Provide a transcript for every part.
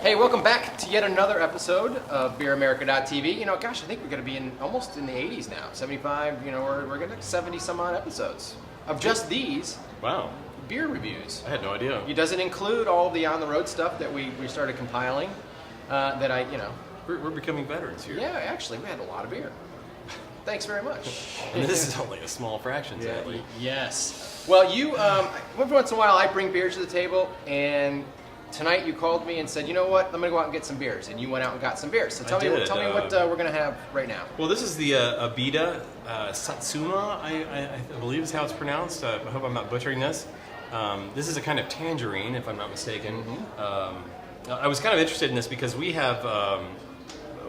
Hey, welcome back to yet another episode of BeerAmerica.tv. You know, gosh, I think we're going to be almost in the 80s now. 75, you know, we're going to 70 some odd episodes of just these. Wow. Beer reviews. I had no idea. It doesn't include all the on-the-road stuff that we started compiling We're becoming veterans here. Yeah, actually, we had a lot of beer. Thanks very much. And this is only a small fraction, sadly. Yes. Well, every once in a while I bring beers to the table, and tonight you called me and said, you know what, I'm going to go out and get some beers. And you went out and got some beers. So tell me what we're going to have right now. Well, this is the Abita Satsuma, I believe is how it's pronounced. I hope I'm not butchering this. This is a kind of tangerine, if I'm not mistaken. Mm-hmm. I was kind of interested in this because we have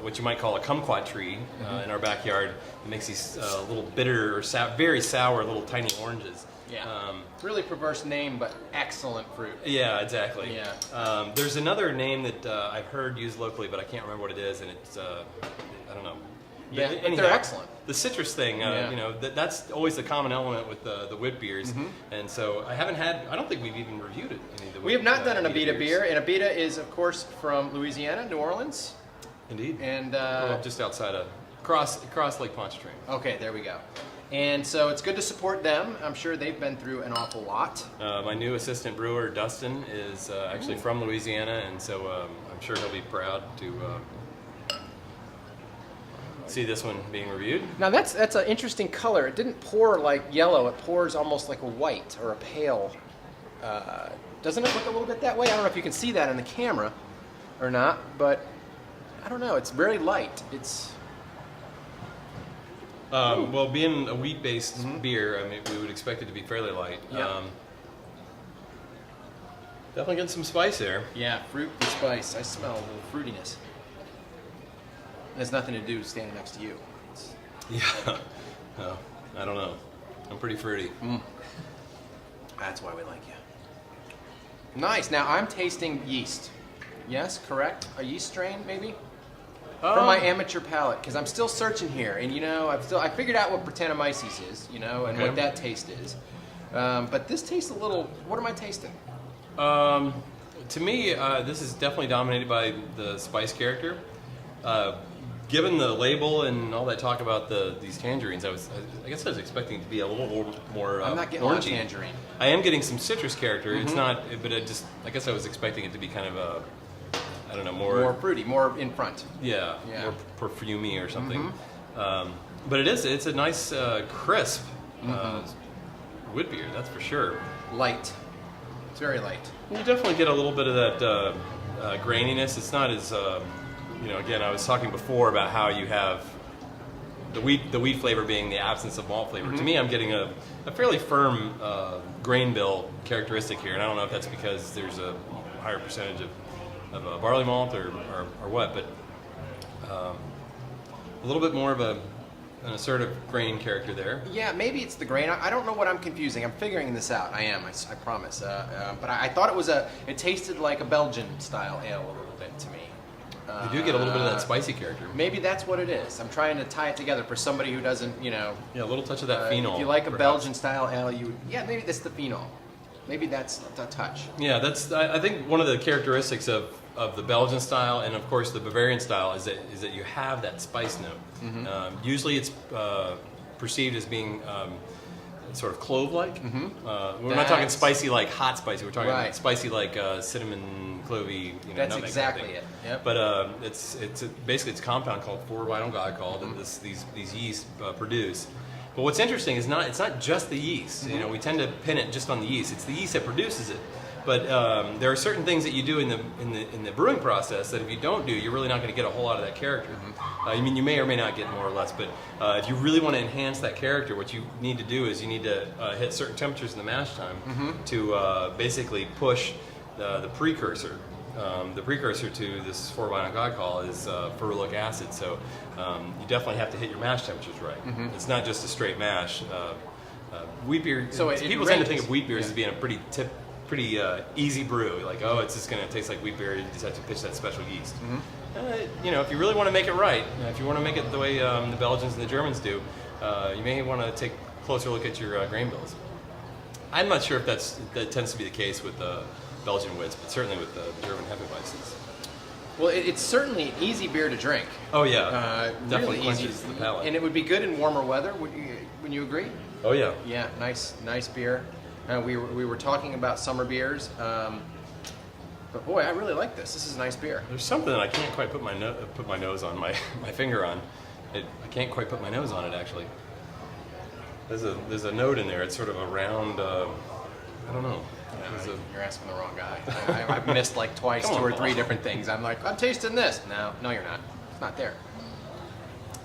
what you might call a kumquat tree in our backyard. It makes these little bitter or very sour little tiny oranges. Yeah. Really perverse name, but excellent fruit. Yeah, exactly. Yeah. There's another name that I've heard used locally, but I can't remember what it is, and it's I don't know. Yeah, but they're excellent. The citrus thing, you know, that's always the common element with the wit beers, and so I don't think we've even reviewed it. We have not done an Abita beer, and Abita is, of course, from Louisiana, New Orleans. Indeed. And just outside of across Lake Pontchartrain. Okay, there we go. And so it's good to support them. I'm sure they've been through an awful lot. My new assistant brewer, Dustin, is actually from Louisiana, and so I'm sure he'll be proud to see this one being reviewed. Now that's an interesting color. It didn't pour like yellow. It pours almost like a white or a pale. Doesn't it look a little bit that way? I don't know if you can see that in the camera or not, but I don't know. It's very light. It's... well, being a wheat-based beer, I mean, we would expect it to be fairly light. Yeah. Definitely getting some spice there. Yeah, fruit and spice. I smell a little fruitiness. It has nothing to do with standing next to you. Yeah. No, I don't know. I'm pretty fruity. That's why we like you. Nice. Now I'm tasting yeast. Yes, correct? A yeast strain, maybe? From my amateur palate, because I'm still searching here, and you know, I figured out what Brettanomyces is, you know, and what that taste is. But this tastes a little. What am I tasting? To me, this is definitely dominated by the spice character. Given the label and all that talk about these tangerines, I guess I was expecting it to be a little more. I'm not getting a tangerine. I am getting some citrus character. It's not, but I guess I was expecting it to be kind of a. I don't know, more fruity, more in front. Yeah. More perfumey or something. But it's a nice, crisp wit beer, that's for sure. Light. It's very light. You definitely get a little bit of that graininess. It's not as, you know, again, I was talking before about how you have the wheat flavor being the absence of malt flavor. To me, I'm getting a fairly firm grain bill characteristic here, and I don't know if that's because there's a higher percentage of barley malt or what, but a little bit more of an assertive grain character there. Yeah, maybe it's the grain. I don't know what I'm confusing. I'm figuring this out. I am, I promise. But I thought it tasted like a Belgian style ale a little bit to me. You do get a little bit of that spicy character. Maybe that's what it is. I'm trying to tie it together for somebody who doesn't, you know. Yeah, a little touch of that phenol. If you like a Belgian style ale, maybe that's the phenol. Maybe that's a touch. Yeah, I think one of the characteristics of the Belgian style and of course the Bavarian style is that you have that spice note. Usually it's perceived as being sort of clove-like. We're not talking spicy like hot spicy. We're talking spicy like cinnamon, clovey. You know, that's exactly it. Yep. But it's basically it's a compound called 4-vinyl glycol that these yeast produce. But what's interesting is it's not just the yeast. You know, we tend to pin it just on the yeast. It's the yeast that produces it. But there are certain things that you do in the brewing process that if you don't do, you're really not going to get a whole lot of that character. I mean, you may or may not get more or less, but if you really want to enhance that character, what you need to do is you need to hit certain temperatures in the mash time to basically push the precursor. The precursor to this 4-vinyl glycol is ferulic acid, so you definitely have to hit your mash temperatures right. It's not just a straight mash. Wheat beer. So people tend to think of wheat beers as being a pretty easy brew. Like, oh, it's just going to taste like wheat beer. You just have to pitch that special yeast. You know, if you really want to make it right, if you want to make it the way the Belgians and the Germans do, you may want to take a closer look at your grain bills. I'm not sure if that tends to be the case with Belgian wits, but certainly with the German Hefeweizen. Well, it's certainly an easy beer to drink. Oh yeah, definitely really quenches easy. the palate. And it would be good in warmer weather. Would you agree? Oh yeah. Yeah, nice beer. We were talking about summer beers, but boy, I really like this. This is a nice beer. There's something that I can't quite put my nose on, my finger on. I can't quite put my nose on it actually. There's a note in there. It's sort of a round. I don't know. You're asking the wrong guy. I've missed like twice, Come on, two or three Paul. different things. I'm like, I'm tasting this. No, you're not. It's not there.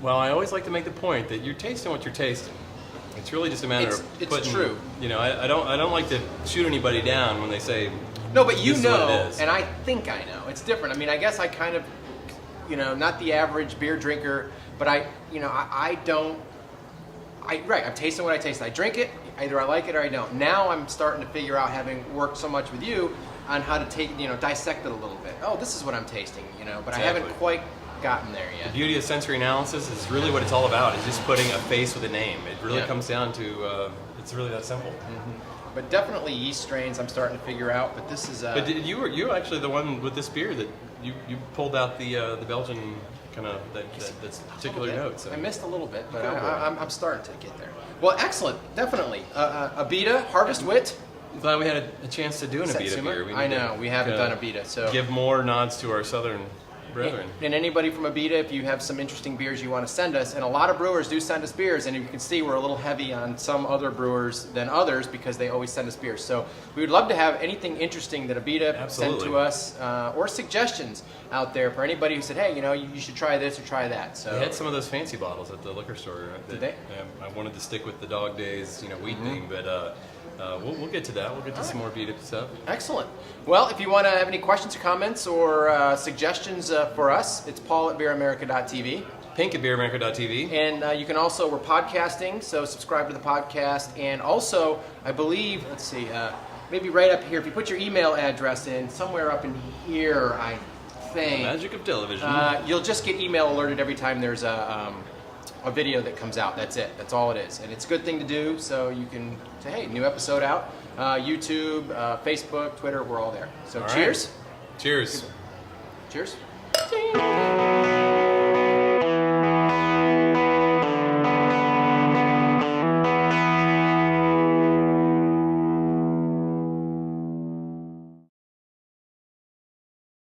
Well, I always like to make the point that you're tasting what you're tasting. It's really just a matter of It's putting, true. You know, I don't like to shoot anybody down when they say. No, but you this is what know, it is. and I think I know. It's different. I mean, I guess I kind of, not the average beer drinker, but I'm tasting what I taste. I drink it, either I like it or I don't. Now I'm starting to figure out, having worked so much with you, on how to dissect it a little bit. Oh, this is what I'm tasting, but I haven't Exactly. quite gotten there yet. The beauty of sensory analysis is really what it's all about. Is just putting a face with a name. It really Yeah. comes down to it's really that simple. But definitely yeast strains I'm starting to figure out. But this is. But you were actually the one with this beer that you pulled out the Belgian kind of that particular note. So. I missed a little bit, but Good boy. I'm starting to get there. Well, excellent, definitely. Abita Harvest Wit. Glad we had a chance to do an Abita Satsuma? beer. I know, we haven't done Abita, so give more nods to our southern brethren. And anybody from Abita, if you have some interesting beers you want to send us, and a lot of brewers do send us beers, and you can see we're a little heavy on some other brewers than others because they always send us beers. So we would love to have anything interesting that Abita sent Absolutely. to us, or suggestions out there for anybody who said, hey, you should try this or try that. So They had some of those fancy bottles at the liquor store. Did they? I wanted to stick with the Dog Days, wheat thing, but we'll get to that. We'll get to some more beat-up stuff. Excellent. Well, if you want to have any questions or comments or suggestions for us, it's paul@beeramerica.tv. Pink at beeramerica.tv. And you can also, we're podcasting, so subscribe to the podcast. And also, I believe, let's see, maybe right up here, if you put your email address in, somewhere up in here, I think. Magic of television. You'll just get email alerted every time there's a video that comes out. That's it. That's all it is. And it's a good thing to do, so you can say, hey, new episode out. YouTube, Facebook, Twitter, we're all there. So All cheers. right. Cheers. Cheers.